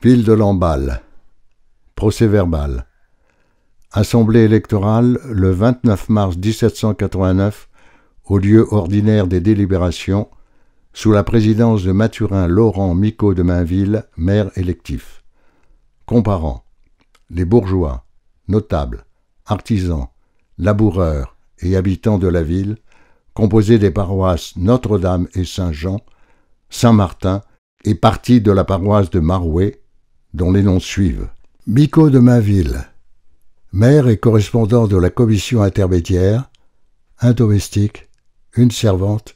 Ville de Lamballe. Procès-verbal. Assemblée électorale le 29 mars 1789 au lieu ordinaire des délibérations, sous la présidence de Mathurin Laurent Micot de Mainville, maire électif. Comparant les bourgeois, notables, artisans, laboureurs et habitants de la ville, composés des paroisses Notre-Dame et Saint-Jean, Saint-Martin et partie de la paroisse de Marouet, dont les noms suivent. Micot de Mainville, maire et correspondant de la commission intermédiaire, un domestique, une servante,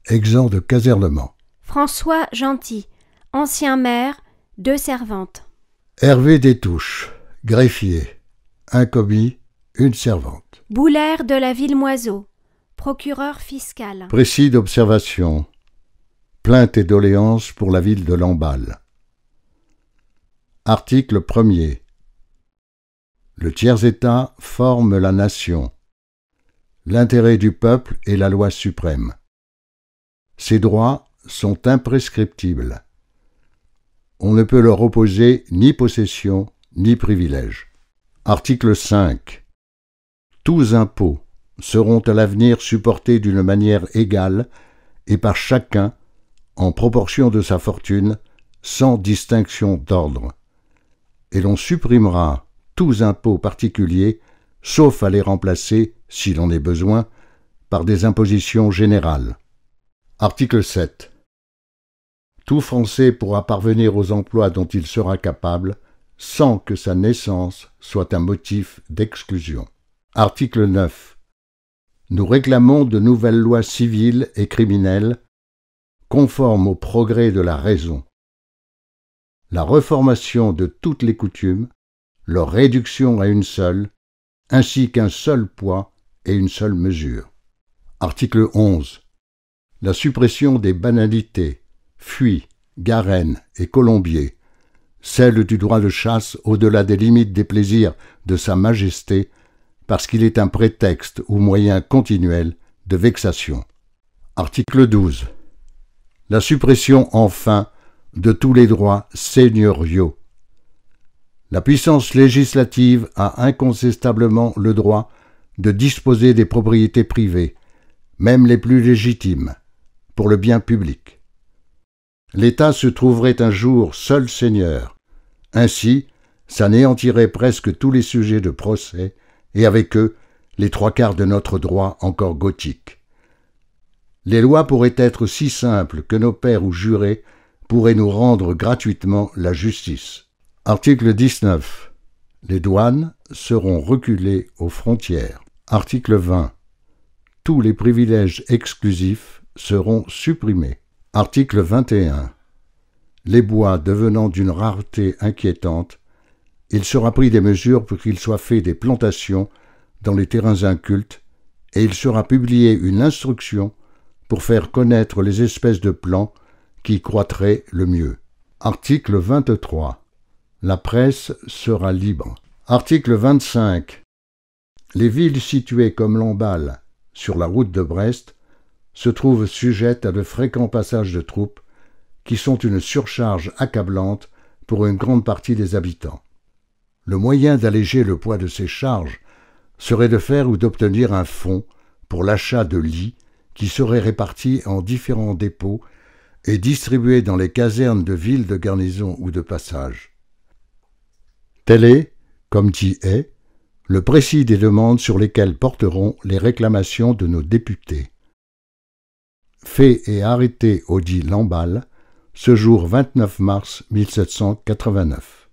exempt de casernement. François Gentil, ancien maire, 2 servantes. Hervé Détouche, greffier, un commis, une servante. Boulaire de la Villemoiseau, procureur fiscal. Précis d'observation. Plainte et doléances pour la ville de Lamballe. Article 1er. Le tiers-État forme la nation. L'intérêt du peuple est la loi suprême. Ses droits sont imprescriptibles. On ne peut leur opposer ni possession ni privilège. Article 5. Tous impôts seront à l'avenir supportés d'une manière égale et par chacun en proportion de sa fortune, sans distinction d'ordre. Et l'on supprimera tous impôts particuliers, sauf à les remplacer, s'il en est besoin, par des impositions générales. Article 7. Tout Français pourra parvenir aux emplois dont il sera capable, sans que sa naissance soit un motif d'exclusion. Article 9. Nous réclamons de nouvelles lois civiles et criminelles, conformes au progrès de la raison. La reformation de toutes les coutumes, leur réduction à une seule, ainsi qu'un seul poids et une seule mesure. Article 11. La suppression des banalités, fuies, garennes et colombiers, celle du droit de chasse au-delà des limites des plaisirs de Sa Majesté, parce qu'il est un prétexte ou moyen continuel de vexation. Article 12. La suppression, enfin, de tous les droits seigneuriaux. La puissance législative a incontestablement le droit de disposer des propriétés privées, même les plus légitimes, pour le bien public. L'État se trouverait un jour seul seigneur. Ainsi, s'anéantiraient presque tous les sujets de procès, et avec eux, les 3/4 de notre droit encore gothique. Les lois pourraient être si simples que nos pairs ou jurés pourraient nous rendre gratuitement la justice. Article 19. Les douanes seront reculées aux frontières. Article 20. Tous les privilèges exclusifs seront supprimés. Article 21. Les bois devenant d'une rareté inquiétante, il sera pris des mesures pour qu'il soit fait des plantations dans les terrains incultes et il sera publié une instruction pour faire connaître les espèces de plants qui croîtraient le mieux. Article 23. La presse sera libre. Article 25. Les villes situées comme Lamballe, sur la route de Brest, se trouvent sujettes à de fréquents passages de troupes qui sont une surcharge accablante pour une grande partie des habitants. Le moyen d'alléger le poids de ces charges serait de faire ou d'obtenir un fonds pour l'achat de lits qui seraient répartis en différents dépôts et distribués dans les casernes de villes de garnison ou de passage. Tel est, comme dit est, le précis des demandes sur lesquelles porteront les réclamations de nos députés. Fait et arrêté au dit Lamballe, ce jour 29 mars 1789.